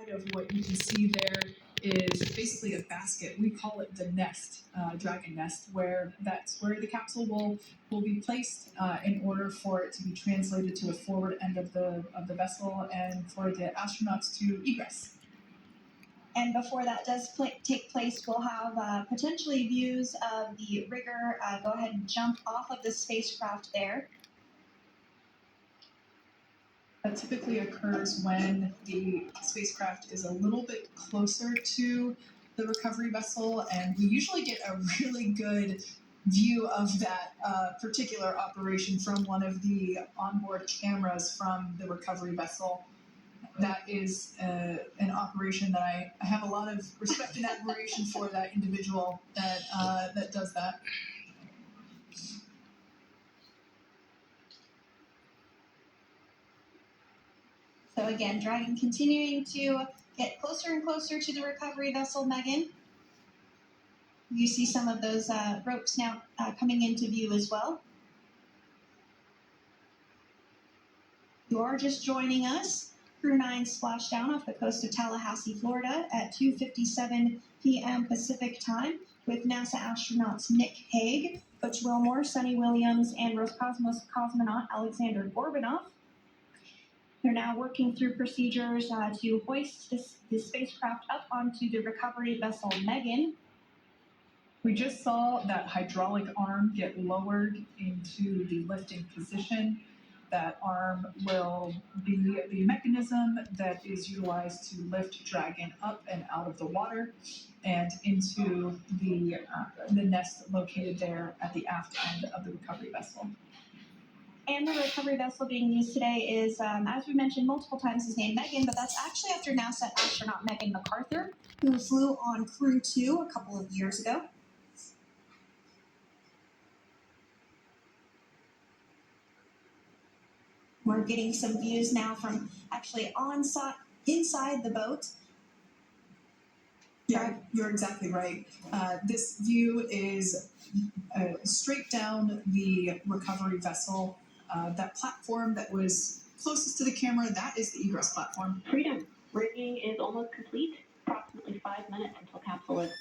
side of what you can see there is basically a basket. We call it the nest, dragon nest, where that's where the capsule will be placed in order for it to be translated to the forward end of the vessel and for the astronauts to egress. And before that does take place, we'll have potentially views of the rigger go ahead and jump off of the spacecraft there. That typically occurs when the spacecraft is a little bit closer to the recovery vessel, and we usually get a really good view of that particular operation from one of the onboard cameras from the recovery vessel. That is an operation that I have a lot of respect and admiration for that individual that does that. So again, Dragon continuing to get closer and closer to the recovery vessel, Megan. You see some of those ropes now coming into view as well. You are just joining us. Crew 9 splashdown off the coast of Tallahassee, Florida at 2:57 p.m. Pacific time with NASA astronauts Nick Hague, Butch Wilmore, Sunny Williams, and Roscosmos cosmonaut Alexander Gorbunov. They're now working through procedures to hoist this spacecraft up onto the recovery vessel Megan. We just saw that hydraulic arm get lowered into the lifting position. That arm will be the mechanism that is utilized to lift Dragon up and out of the water and into the nest located there at the aft end of the recovery vessel. And the recovery vessel being used today is, as we mentioned multiple times, is named Megan, but that's actually after NASA astronaut Megan McArthur, who flew on Crew 2 a couple of years ago. We're getting some views now from actually inside the boat. Yeah, you're exactly right. This view is straight down the recovery vessel. That platform that was closest to the camera, that is the egress platform. Freedom. Rigging is almost complete. Approximately 5 minutes until capsule is.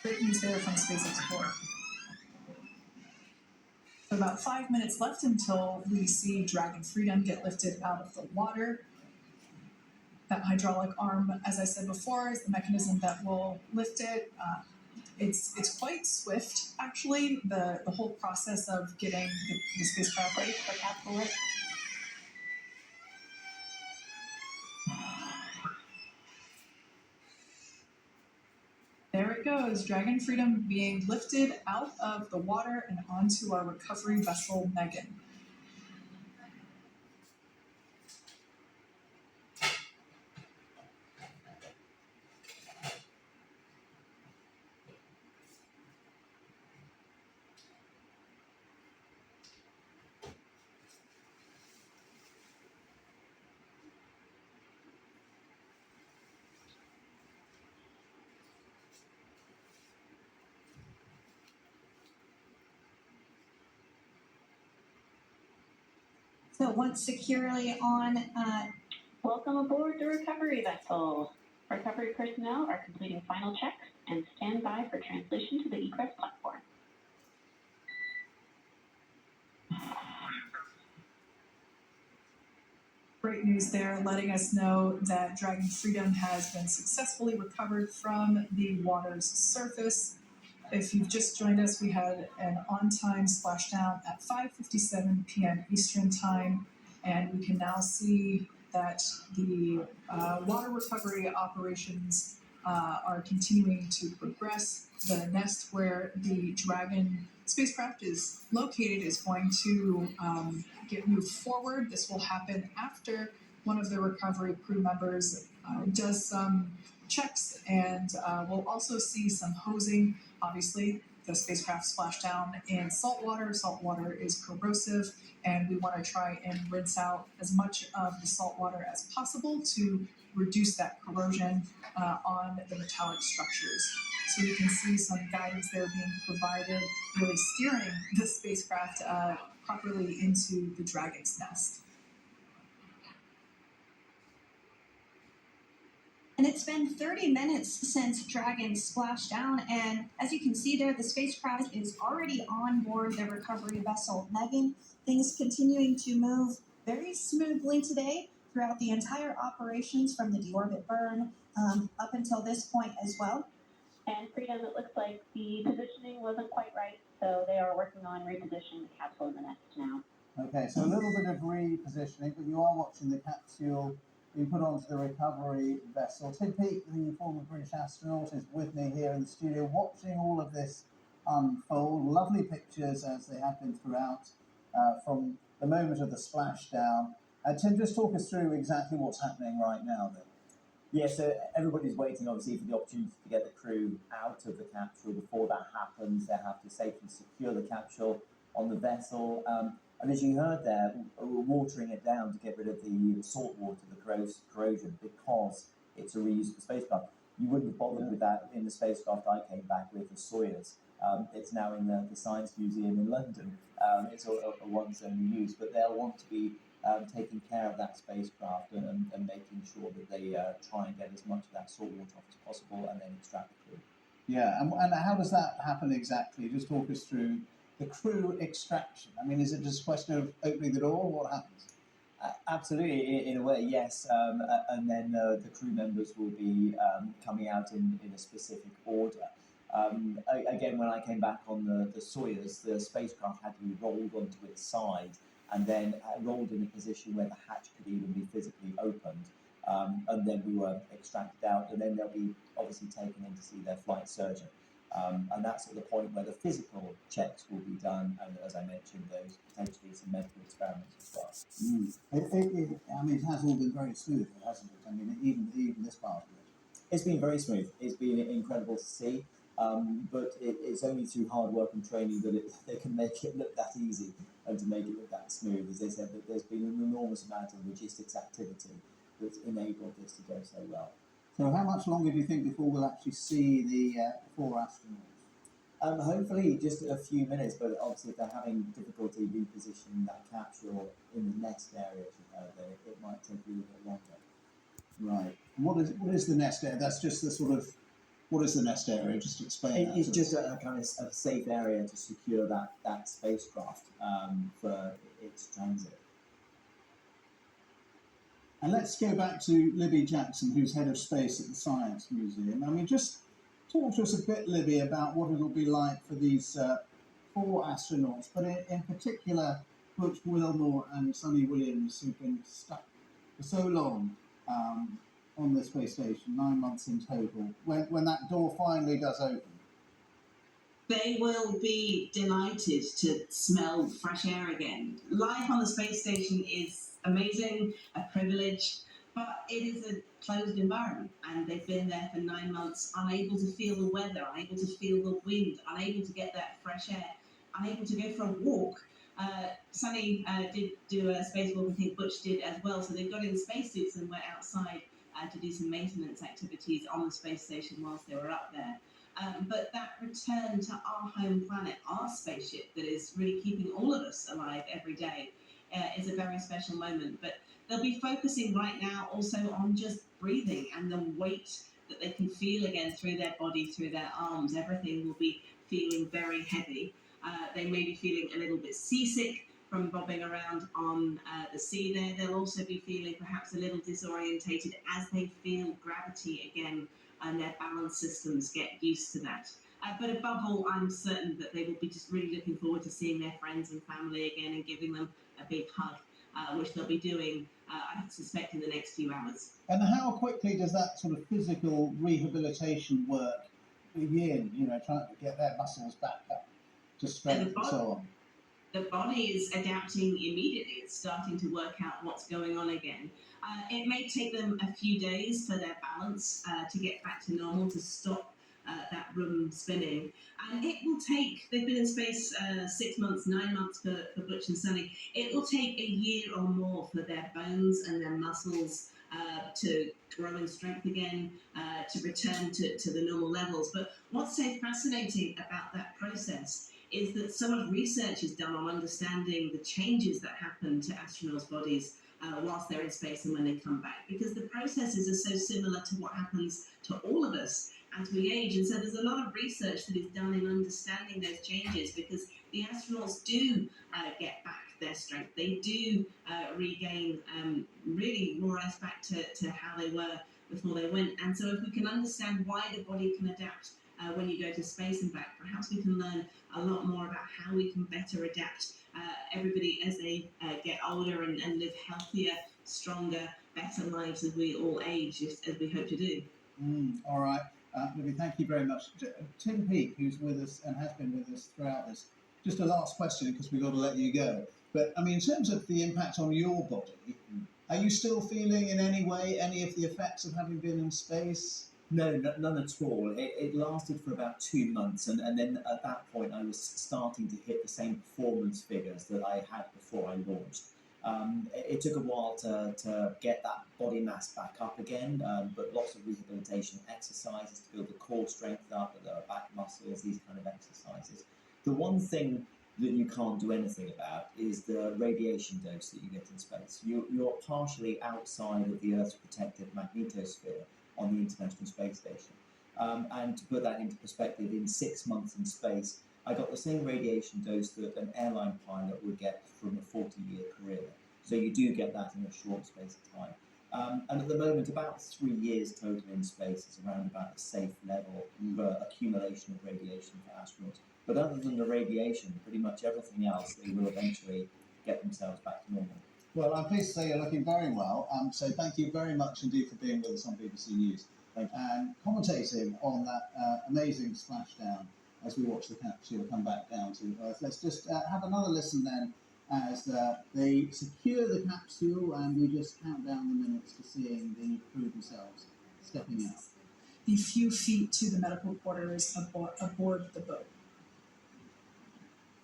Great news there from Space Explorer. So about 5 minutes left until we see Dragon Freedom get lifted out of the water. That hydraulic arm, as I said before, is the mechanism that will lift it. It's quite swift, actually, the whole process of getting the spacecraft ready for capsule lift. There it goes, Dragon Freedom being lifted out of the water and onto our recovery vessel, Megan. So once securely on, Welcome aboard the recovery vessel. Recovery personnel are completing final checks and stand by for translation to the egress platform. Great news there, letting us know that Dragon Freedom has been successfully recovered from the water's surface. If you've just joined us, we had an on-time splashdown at 5:57 p.m. Eastern Time, and we can now see that the water recovery operations are continuing to progress. The nest where the Dragon spacecraft is located is going to get moved forward. This will happen after one of the recovery crew members does some checks, and we'll also see some hosing. Obviously, the spacecraft splashed down in salt water. Salt water is corrosive, and we want to try and rinse out as much of the salt water as possible to reduce that corrosion on the metallic structures. So you can see some guidance there being provided, really steering the spacecraft properly into the Dragon's nest. it's been 30 minutes since Dragon splashed down, and as you can see there, the spacecraft is already on board the recovery vessel Megan. Things continuing to move very smoothly today throughout the entire operations from the deorbit burn up until this point as well. And Freedom, it looks like the positioning wasn't quite right, so they are working on repositioning the capsule in the nest now. Okay, so a little bit of repositioning, but you are watching the capsule being put onto the recovery vessel. Tim Peake, the former British astronaut, is with me here in the studio watching all of this unfold. Lovely pictures, as they have been throughout, from the moment of the splashdown. Tim, just talk us through exactly what's happening right now then. Yeah, so everybody's waiting obviously for the opportunity to get the crew out of the capsule. Before that happens, they have to safely secure the capsule on the vessel. And as you heard there, we're watering it down to get rid of the salt water, the corrosion, because it's a reusable spacecraft. You wouldn't have bothered with that in the spacecraft I came back with, the Soyuz. It's now in the Science Museum in London. It's a once only use, but they'll want to be taking care of that spacecraft and making sure that they try and get as much of that salt water off as possible and then extract the crew. Yeah, and how does that happen exactly? Just talk us through the crew extraction. I mean, is it just a question of opening the door? What happens? Absolutely, in a way, yes. And then the crew members will be coming out in a specific order. Again, when I came back on the Soyuz, the spacecraft had to be rolled onto its side and then rolled in a position where the hatch could even be physically opened. And then we were extracted out, and then they'll be obviously taken in to see their flight surgeon. And that's at the point where the physical checks will be done, and as I mentioned, those potentially some medical experiments as well. I mean, it has all been very smooth, hasn't it? I mean, even this part of it. It's been very smooth. It's been incredible to see, but it's only through hard work and training that they can make it look that easy and to make it look that smooth. As they said, that there's been an enormous amount of logistics activity that's enabled this to go so well. So how much longer do you think before we'll actually see the 4 astronauts? Hopefully just a few minutes, but obviously if they're having difficulty repositioning that capsule in the nest area, then it might take a little bit longer. Right. And what is the nest area? That's just the sort of, what is the nest area? Just explain that. It's just a kind of a safe area to secure that spacecraft for its transit. And let's go back to Libby Jackson, who's head of space at the Science Museum. I mean, just talk to us a bit, Libby, about what it'll be like for these 4 astronauts, but in particular, Butch Wilmore and Sonny Williams, who've been stuck for so long on the space station, 9 months in total. When that door finally does open, they will be delighted to smell fresh air again. Life on the space station is amazing, a privilege, but it is a closed environment, and they've been there for 9 months, unable to feel the weather, unable to feel the wind, unable to get that fresh air, unable to go for a walk. Sonny did do a spacewalk, I think Butch did as well, so they got in spacesuits and went outside to do some maintenance activities on the space station whilst they were up there. But that return to our home planet, our spaceship that is really keeping all of us alive every day, is a very special moment. But they'll be focusing right now also on just breathing and the weight that they can feel again through their body, through their arms. Everything will be feeling very heavy. They may be feeling a little bit seasick from bobbing around on the sea there. They'll also be feeling perhaps a little disorientated as they feel gravity again and their balance systems get used to that. But above all, I'm certain that they will be just really looking forward to seeing their friends and family again and giving them a big hug, which they'll be doing, I suspect, in the next few hours. and how quickly does that sort of physical rehabilitation work begin? You know, trying to get their muscles back up to strength and so on. The body is adapting immediately. It's starting to work out what's going on again. It may take them a few days for their balance to get back to normal, to stop that room spinning. And it will take, they've been in space 6 months, 9 months for Butch and Sonny. It will take a year or more for their bones and their muscles to grow in strength again, to return to the normal levels. But what's so fascinating about that process is that so much research is done on understanding the changes that happen to astronauts' bodies whilst they're in space and when they come back, because the processes are so similar to what happens to all of us as we age. And so there's a lot of research that is done in understanding those changes, because the astronauts do get back their strength. They do regain really more or less back to how they were before they went. And so if we can understand why the body can adapt when you go to space and back, perhaps we can learn a lot more about how we can better adapt everybody as they get older and live healthier, stronger, better lives as we all age, as we hope to do. All right. Libby, thank you very much. Tim Peake, who's with us and has been with us throughout this, just a last question because we've got to let you go. But I mean, in terms of the impact on your body, are you still feeling in any way any of the effects of having been in space? No, none at all. It lasted for about 2 months, and then at that point I was starting to hit the same performance figures that I had before I launched. It took a while to get that body mass back up again, but lots of rehabilitation exercises to build the core strength up, the lower back muscles, these kind of exercises. The one thing that you can't do anything about is the radiation dose that you get in space. You're partially outside of the Earth's protective magnetosphere on the International Space Station. And to put that into perspective, in 6 months in space, I got the same radiation dose that an airline pilot would get from a 40-year career. So you do get that in a short space of time. And at the moment, about 3 years total in space is around about the safe level for accumulation of radiation for astronauts. But other than the radiation, pretty much everything else, they will eventually get themselves back to normal. Well, I'm pleased to say you're looking very well. So thank you very much indeed for being with us on BBC News and commentating on that amazing splashdown as we watch the capsule come back down to Earth. Let's just have another listen then as they secure the capsule and we just count down the minutes to seeing the crew themselves stepping out. The few feet to the medical quarters aboard the boat.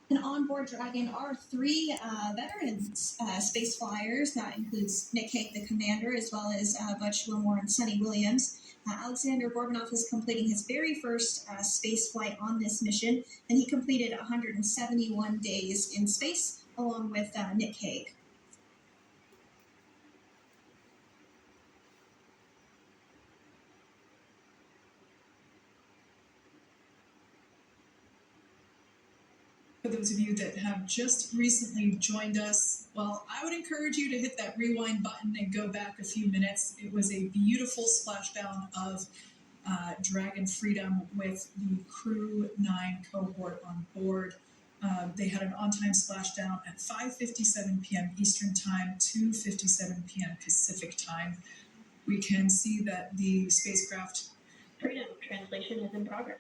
And on board Dragon are 3 veteran space flyers. That includes Nick Hague, the commander, as well as Butch Wilmore and Sonny Williams. Alexander Gorbanov is completing his very first space flight on this mission, and he completed 171 days in space along with Nick Hague. For those of you that have just recently joined us, well, I would encourage you to hit that rewind button and go back a few minutes. It was a beautiful splashdown of Dragon Freedom with the Crew 9 cohort on board. They had an on-time splashdown at 5:57 p.m. Eastern Time, 2:57 p.m. Pacific Time. We can see that the spacecraft... Freedom translation is in progress.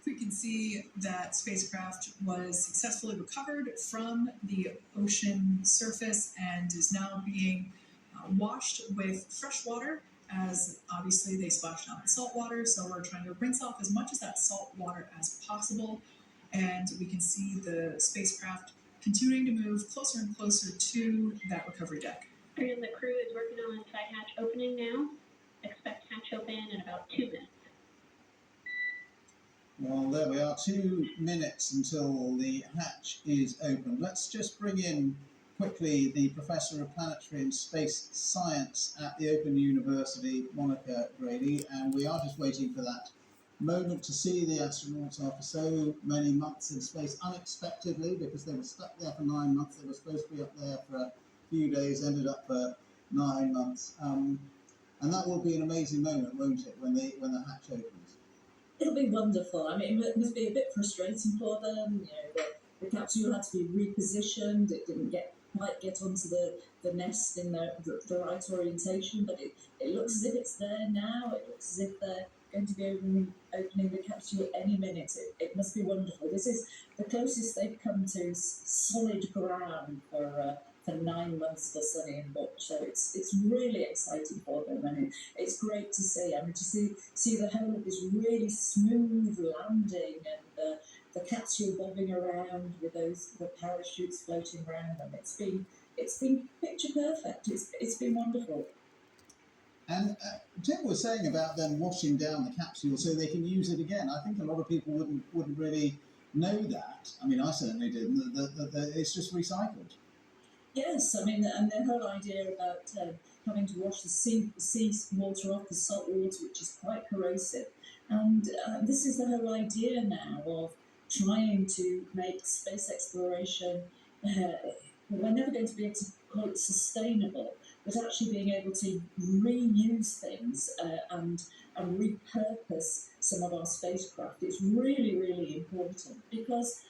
We can see that spacecraft was successfully recovered from the ocean surface and is now being washed with fresh water, as obviously they splashed down in salt water, so we're trying to rinse off as much of that salt water as possible. And we can see the spacecraft continuing to move closer and closer to that recovery deck. And the crew is working on side hatch opening now. Expect hatch open in about 2 minutes. Well, there we are, 2 minutes until the hatch is open. Let's just bring in quickly the Professor of Planetary and Space Science at the Open University, Monica Grady, and we are just waiting for that moment to see the astronauts after so many months in space, unexpectedly, because they were stuck there for 9 months. They were supposed to be up there for a few days, ended up for 9 months. And that will be an amazing moment, won't it, when the hatch opens? It'll be wonderful. I mean, it must be a bit frustrating for them. You know, the capsule had to be repositioned. It didn't quite get onto the nest in the right orientation, but it looks as if it's there now. It looks as if they're going to be opening the capsule any minute. It must be wonderful. This is the closest they've come to solid ground for 9 months for Sonny and Butch, so it's really exciting for them, and it's great to see. I mean, to see the whole of this really smooth landing and the capsule bobbing around with the parachutes floating around them. It's been picture perfect. It's been wonderful. And Tim was saying about them washing down the capsule so they can use it again. I think a lot of people wouldn't really know that. I mean, I certainly didn't. That it's just recycled. Yes, I mean, and the whole idea about having to wash the sea water off the salt water, which is quite corrosive. And this is the whole idea now of trying to make space exploration, we're never going to be able to call it sustainable, but actually being able to reuse things and repurpose some of our spacecraft is really, really important because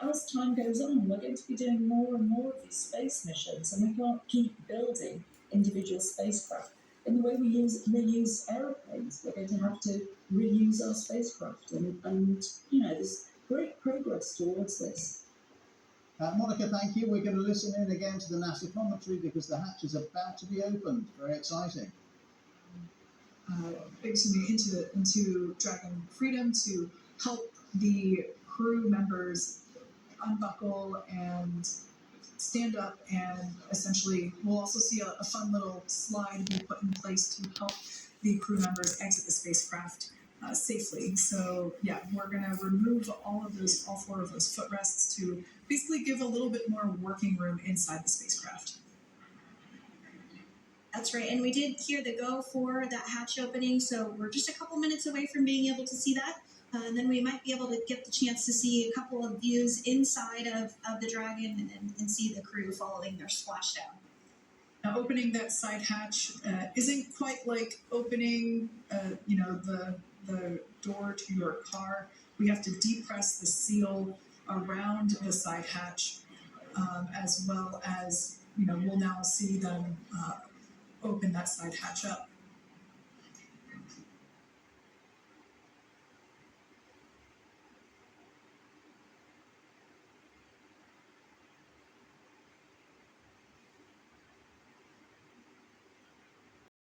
as time goes on, we're going to be doing more and more of these space missions, and we can't keep building individual spacecraft. In the way we reuse aeroplanes, we're going to have to reuse our spacecraft, and you know, there's great progress towards this. Monica, thank you. We're going to listen in again to the NASA commentary because the hatch is about to be opened. Very exciting. Into Dragon Freedom to help the crew members unbuckle and stand up, and essentially we'll also see a fun little slide be put in place to help the crew members exit the spacecraft safely. So yeah, we're going to remove all 4 of those footrests to basically give a little bit more working room inside the spacecraft. That's right, and we did hear the go for that hatch opening, so we're just a couple minutes away from being able to see that. And then we might be able to get the chance to see a couple of views inside of the Dragon and see the crew following their splashdown. Now, opening that side hatch isn't quite like opening, the door to your car. We have to depress the seal around the side hatch, as well as, we'll now see them open that side hatch up.